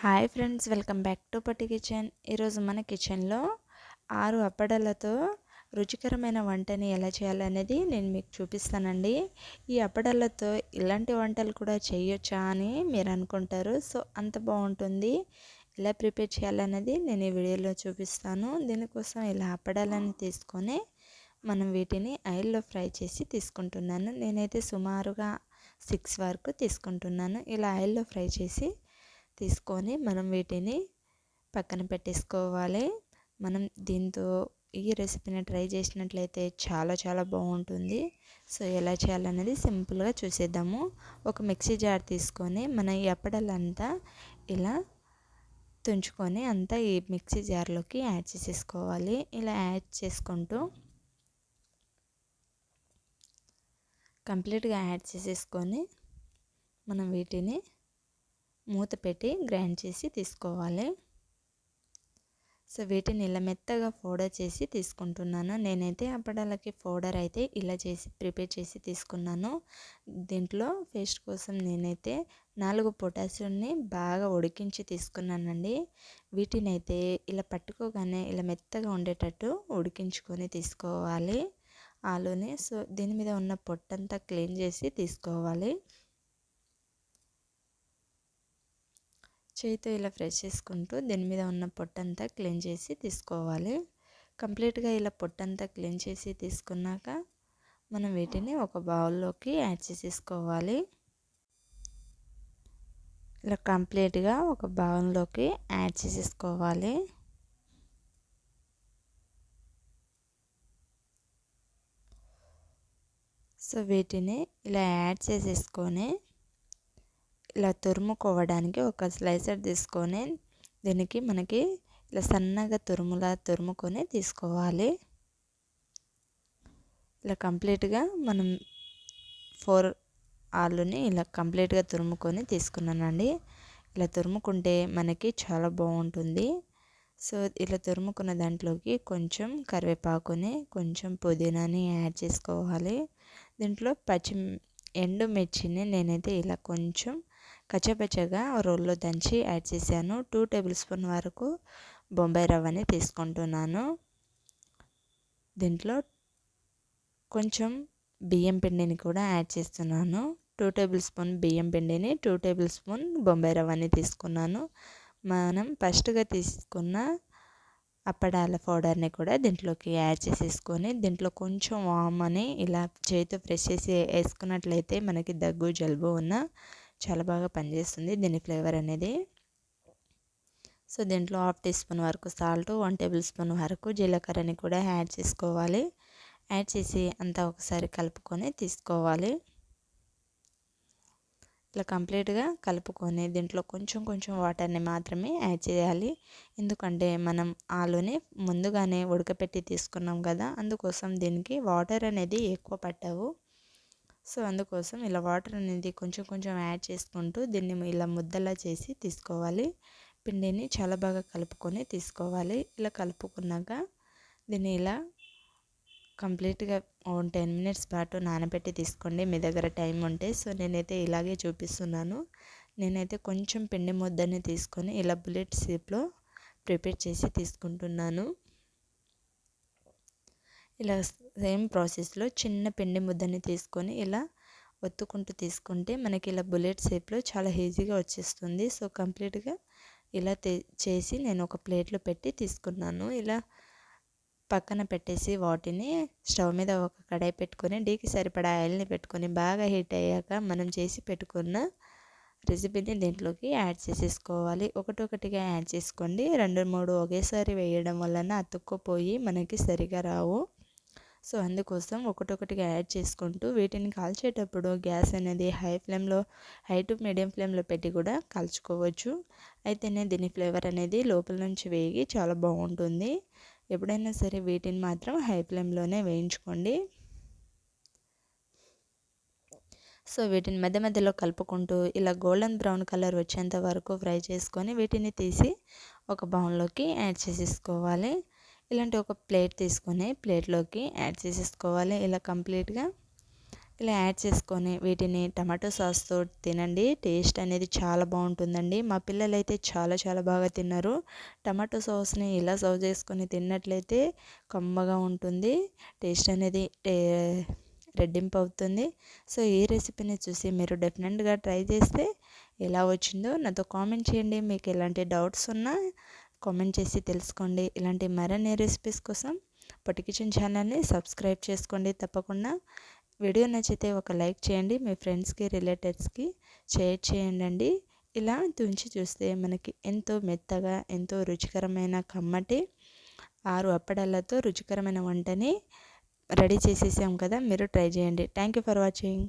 Hi friends, welcome back to పట్టి kitchen. ఈరోజు మన కిచెన్లో 6 అప్పడాలతో రుచికరమైన వంటని ఎలా చేయాలనేది నేను మీకు చూపిస్తానండి. ఈ అప్పడాలతో ఇలాంటి వంటలు కూడా చేయొచ్చా అని మీరు అనుకుంటారు. సో అంత బాగుంటుంది. ఎలా ప్రిపేర్ చేయాలనేది నేను ఈ వీడియోలో చూపిస్తాను. దీనికోసం ఇలా అప్పడాలని తీసుకొని మనం వీటిని ఆయిల్లో ఫ్రై చేసి తీసుకుంటున్నాను. నేనైతే సుమారుగా 6 వరకు తీసుకుంటున్నాను. ఇలా ఆయిల్లో ఫ్రై చేసి తీసుకొని మనం వీటిని పక్కన పెట్టేసుకోవాలి. మనం దీంతో ఈ రెసిపీని ట్రై చేసినట్లయితే చాలా బాగుంటుంది. సో ఎలా చేయాలనేది సింపుల్గా చూసేద్దాము. ఒక మిక్సీ జార్ తీసుకొని మన ఈ అప్పడాలంతా ఇలా తుంచుకొని అంతా ఈ మిక్సీ జార్లోకి యాడ్ చేసేసుకోవాలి. ఇలా యాడ్ చేసుకుంటూ కంప్లీట్గా యాడ్ చేసేసుకొని మనం వీటిని మూత పెట్టి గ్రైండ్ చేసి తీసుకోవాలి. సో వీటిని ఇలా మెత్తగా పౌడర్ చేసి తీసుకుంటున్నాను. నేనైతే అప్పడాలకి పౌడర్ అయితే ఇలా చేసి ప్రిపేర్ చేసి తీసుకున్నాను. దీంట్లో పేస్ట్ కోసం నేనైతే 4 పొటాషియంని బాగా ఉడికించి తీసుకున్నానండి. వీటిని అయితే ఇలా పట్టుకోగానే ఇలా మెత్తగా ఉండేటట్టు ఉడికించుకొని తీసుకోవాలి ఆలూని. సో దీని మీద ఉన్న పొట్టంతా క్లీన్ చేసి తీసుకోవాలి. చేతితో ఇలా ఫ్రెష్ చేసుకుంటూ దీని మీద ఉన్న పొట్టంతా క్లీన్ చేసి తీసుకోవాలి. కంప్లీట్గా ఇలా పొట్టంతా క్లీన్ చేసి తీసుకున్నాక మనం వీటిని ఒక బౌల్లోకి యాడ్ చేసేసుకోవాలి. ఇలా కంప్లీట్గా ఒక బౌల్లోకి యాడ్ చేసేసుకోవాలి. సో వీటిని ఇలా యాడ్ చేసేసుకొని ఇలా తురుముకోవడానికి ఒక స్లైసర్ తీసుకొని దీనికి మనకి ఇలా సన్నగా తురుముకొని తీసుకోవాలి. ఇలా కంప్లీట్గా మనం 4 ఆలుని ఇలా కంప్లీట్గా తురుముకొని తీసుకున్నానండి. ఇలా తురుముకుంటే మనకి చాలా బాగుంటుంది. సో ఇలా తురుముకున్న దాంట్లోకి కొంచెం కరివేపాకుని కొంచెం పుదీనాని యాడ్ చేసుకోవాలి. దీంట్లో ఎండుమిర్చిని నేనైతే ఇలా కొంచెం కచ్చపచ్చగా రోల్లో దంచి యాడ్ చేశాను. 2 టేబుల్ స్పూన్ వరకు బొంబాయి రవ్వని తీసుకుంటున్నాను. దీంట్లో కొంచెం బియ్యం పిండిని కూడా యాడ్ చేస్తున్నాను. 2 టేబుల్ స్పూన్ బియ్యం పిండిని 2 టేబుల్ స్పూన్ బొంబాయి రవ్వని తీసుకున్నాను. మనం ఫస్ట్గా తీసుకున్న అప్పడాల పౌడర్ని కూడా దీంట్లోకి యాడ్ చేసేసుకొని దీంట్లో కొంచెం వామ్ అని ఇలా చేతితో ప్రెస్ చేసి వేసుకున్నట్లయితే మనకి దగ్గు జలుబు ఉన్న చాలా బాగా పనిచేస్తుంది దీని ఫ్లేవర్ అనేది. సో దీంట్లో 1/2 టీ స్పూన్ వరకు సాల్ట్, 1 టేబుల్ స్పూన్ వరకు జీలకర్రని కూడా యాడ్ చేసుకోవాలి. యాడ్ చేసి అంతా ఒకసారి కలుపుకొని తీసుకోవాలి. ఇలా కంప్లీట్గా కలుపుకొని దీంట్లో కొంచెం వాటర్ని మాత్రమే యాడ్ చేయాలి. ఎందుకంటే మనం ఆలుని ముందుగానే ఉడకపెట్టి తీసుకున్నాం కదా, అందుకోసం దీనికి వాటర్ అనేది ఎక్కువ పట్టవు. సో అందుకోసం ఇలా వాటర్ అనేది కొంచెం యాడ్ చేసుకుంటూ దీన్ని ఇలా ముద్దలా చేసి తీసుకోవాలి. పిండిని చాలా బాగా కలుపుకొని తీసుకోవాలి. ఇలా కలుపుకున్నాక దీన్ని ఇలా కంప్లీట్గా 10 మినిట్స్ పాటు నానబెట్టి తీసుకోండి మీ దగ్గర టైం ఉంటే. సో నేనైతే ఇలాగే చూపిస్తున్నాను. నేనైతే కొంచెం పిండి ముద్దని తీసుకొని ఇలా బుల్లెట్ షేప్లో ప్రిపేర్ చేసి తీసుకుంటున్నాను. ఇలా సేమ్ ప్రాసెస్లో చిన్న పిండి ముద్దని తీసుకొని ఇలా ఒత్తుకుంటూ తీసుకుంటే మనకి ఇలా బుల్లెట్ షేప్లో చాలా ఈజీగా వచ్చేస్తుంది. సో కంప్లీట్గా ఇలా చేసి నేను ఒక ప్లేట్లో పెట్టి తీసుకున్నాను. ఇలా పక్కన పెట్టేసి వాటిని స్టవ్ మీద ఒక కడాయి పెట్టుకొని డీకి సరిపడా ఆయిల్ని పెట్టుకొని బాగా హీట్ అయ్యాక మనం చేసి పెట్టుకున్న రెసిపీని దీంట్లోకి యాడ్ చేసేసుకోవాలి. ఒకటొకటిగా యాడ్ చేసుకోండి. 2-3 ఒకేసారి వేయడం వలన అతుక్కుపోయి మనకి సరిగా రావు. సో అందుకోసం ఒకటొకటిగా యాడ్ చేసుకుంటూ వీటిని కాల్చేటప్పుడు గ్యాస్ అనేది హై టు మీడియం ఫ్లేమ్లో పెట్టి కూడా కాల్చుకోవచ్చు. అయితేనే దీని ఫ్లేవర్ అనేది లోపల నుంచి వేగి చాలా బాగుంటుంది. ఎప్పుడైనా సరే వీటిని మాత్రం హై ఫ్లేమ్లోనే వేయించుకోండి. సో వీటిని మధ్యలో కలుపుకుంటూ ఇలా గోల్డెన్ బ్రౌన్ కలర్ వచ్చేంత వరకు ఫ్రై చేసుకొని వీటిని తీసి ఒక బౌల్లోకి యాడ్ చేసేసుకోవాలి. ఇలాంటి ఒక ప్లేట్ తీసుకొని ప్లేట్లోకి యాడ్ చేసేసుకోవాలి. ఇలా కంప్లీట్గా ఇలా యాడ్ చేసుకొని వీటిని టమాటో సాస్తో తినండి. టేస్ట్ అనేది చాలా బాగుంటుందండి. మా పిల్లలైతే చాలా చాలా బాగా తిన్నారు. టమాటో సాస్ని ఇలా సర్వ్ చేసుకొని తిన్నట్లయితే కమ్మగా ఉంటుంది. టేస్ట్ అనేది రెట్టింపు అవుతుంది. సో ఈ రెసిపీని చూసి మీరు డెఫినెట్గా ట్రై చేస్తే ఎలా వచ్చిందో నాతో కామెంట్ చేయండి. మీకు ఎలాంటి డౌట్స్ ఉన్నా కామెంట్ చేసి తెలుసుకోండి. ఇలాంటి మరిన్ని రెసిపీస్ కోసం పొట్టి కిచెన్ ఛానల్ని సబ్స్క్రైబ్ చేసుకోండి. తప్పకుండా వీడియో నచ్చితే ఒక లైక్ చేయండి. మీ ఫ్రెండ్స్కి రిలేటివ్స్కి షేర్ చేయండి. ఇలా తుంచి చూస్తే మనకి ఎంతో మెత్తగా ఎంతో రుచికరమైన కమ్మటి 6 అప్పడాలతో రుచికరమైన వంటని రెడీ చేసేసాం కదా. మీరు ట్రై చేయండి. Thank you for watching.